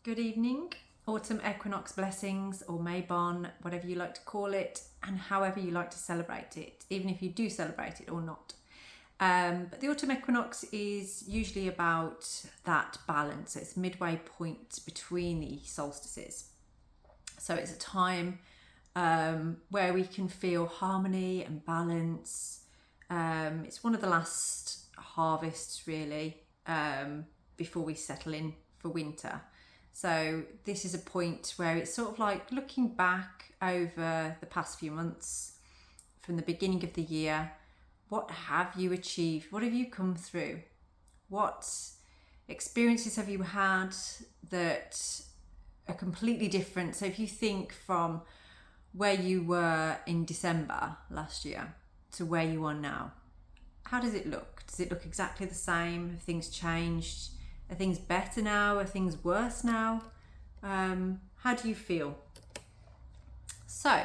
Good evening, autumn equinox blessings, or Maybon, whatever you like to call it, and however you like to celebrate it, even if you do celebrate it or not. But the autumn equinox is usually about that balance. It's midway point between the solstices. So it's a time where we can feel harmony and balance. It's one of the last harvests, really, before we settle in for winter. So this is a point where it's sort of like looking back over the past few months from the beginning of the year. What have you achieved? What have you come through? What experiences have you had that are completely different? So if you think from where you were in December last year to where you are now, how does it look? Does it look exactly the same? Have things changed? Are things better now? Are things worse now? How do you feel? So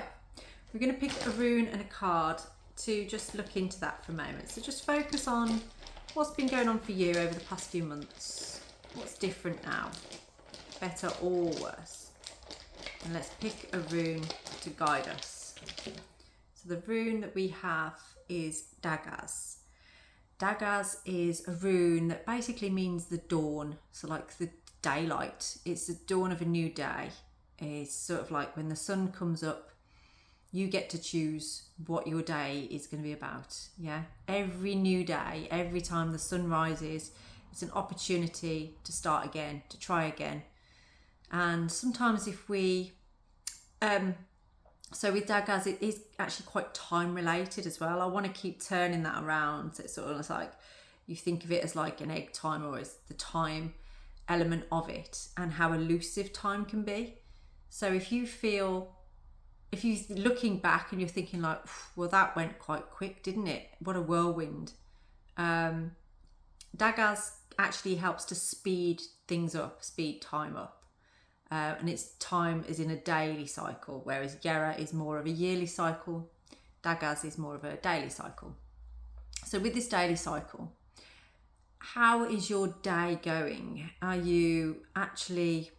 we're going to pick a rune and a card to just look into that for a moment. So just focus on what's been going on for you over the past few months. What's different now? Better or worse? And let's pick a rune to guide us. So the rune that we have is Dagaz. Dagaz is a rune that basically means the dawn, so like the daylight. It's the dawn of a new day. It's sort of like when the sun comes up, you get to choose what your day is going to be about. Yeah, every new day, every time the sun rises, it's an opportunity to start again, to try again. And sometimes if we so with Dagaz, it is actually quite time related as well. I want to keep turning that around. So it's sort of like you think of it as like an egg timer, or as the time element of it, and how elusive time can be. So if you're looking back and you're thinking like, well, that went quite quick, didn't it? What a whirlwind. Dagaz actually helps to speed things up, speed time up. And its time is in a daily cycle, whereas Yera is more of a yearly cycle. Dagaz is more of a daily cycle. So with this daily cycle, how is your day going? Are you actually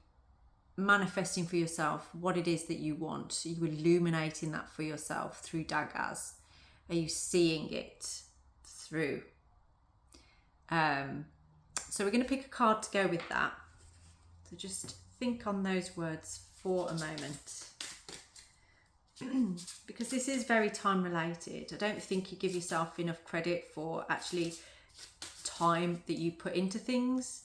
manifesting for yourself what it is that you want? Are you illuminating that for yourself through Dagaz? Are you seeing it through? So we're going to pick a card to go with that. So just think on those words for a moment. Because this is very time related. I don't think you give yourself enough credit for actually time that you put into things.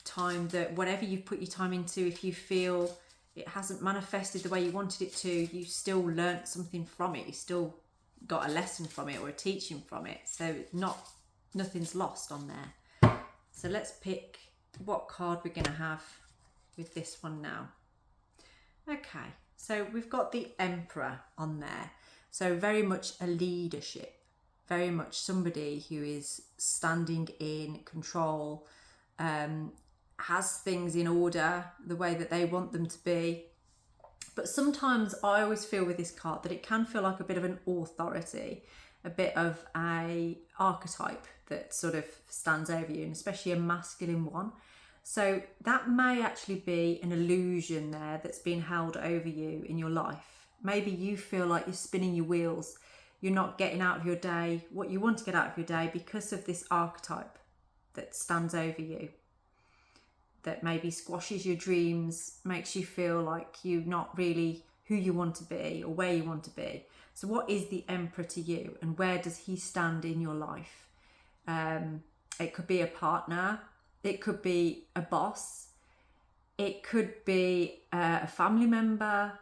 Time that whatever you've put your time into, if you feel it hasn't manifested the way you wanted it to, you still learnt something from it. You still got a lesson from it or a teaching from it. So nothing's lost on there. So let's pick what card we're going to have with this one now. Okay, so we've got the Emperor on there. So very much a leadership, very much somebody who is standing in control, has things in order the way that they want them to be. But sometimes I always feel with this card that it can feel like a bit of an authority, a bit of a archetype that sort of stands over you, and especially a masculine one. So that may actually be an illusion there that's been held over you in your life. Maybe you feel like you're spinning your wheels. You're not getting out of your day what you want to get out of your day because of this archetype that stands over you, that maybe squashes your dreams, makes you feel like you're not really who you want to be or where you want to be. So what is the Emperor to you, and where does he stand in your life? It could be a partner. It could be a boss. It could be a family member.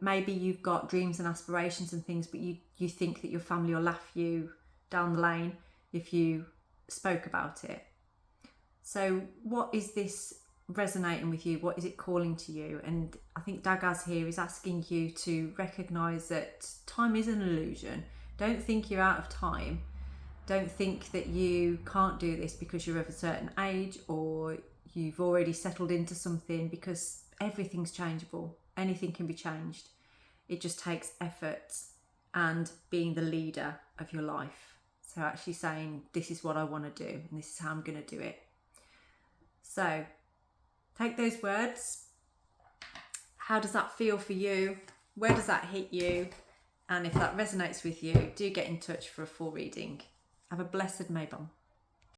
Maybe you've got dreams and aspirations and things, but you think that your family will laugh you down the lane if you spoke about it. So what is this resonating with you? What is it calling to you? And I think Dagaz here is asking you to recognise that time is an illusion. Don't think you're out of time. Don't think that you can't do this because you're of a certain age or you've already settled into something, because everything's changeable. Anything can be changed. It just takes effort and being the leader of your life. So actually saying, this is what I want to do and this is how I'm going to do it. So take those words. How does that feel for you? Where does that hit you? And if that resonates with you, do get in touch for a full reading. Have a blessed Maybon.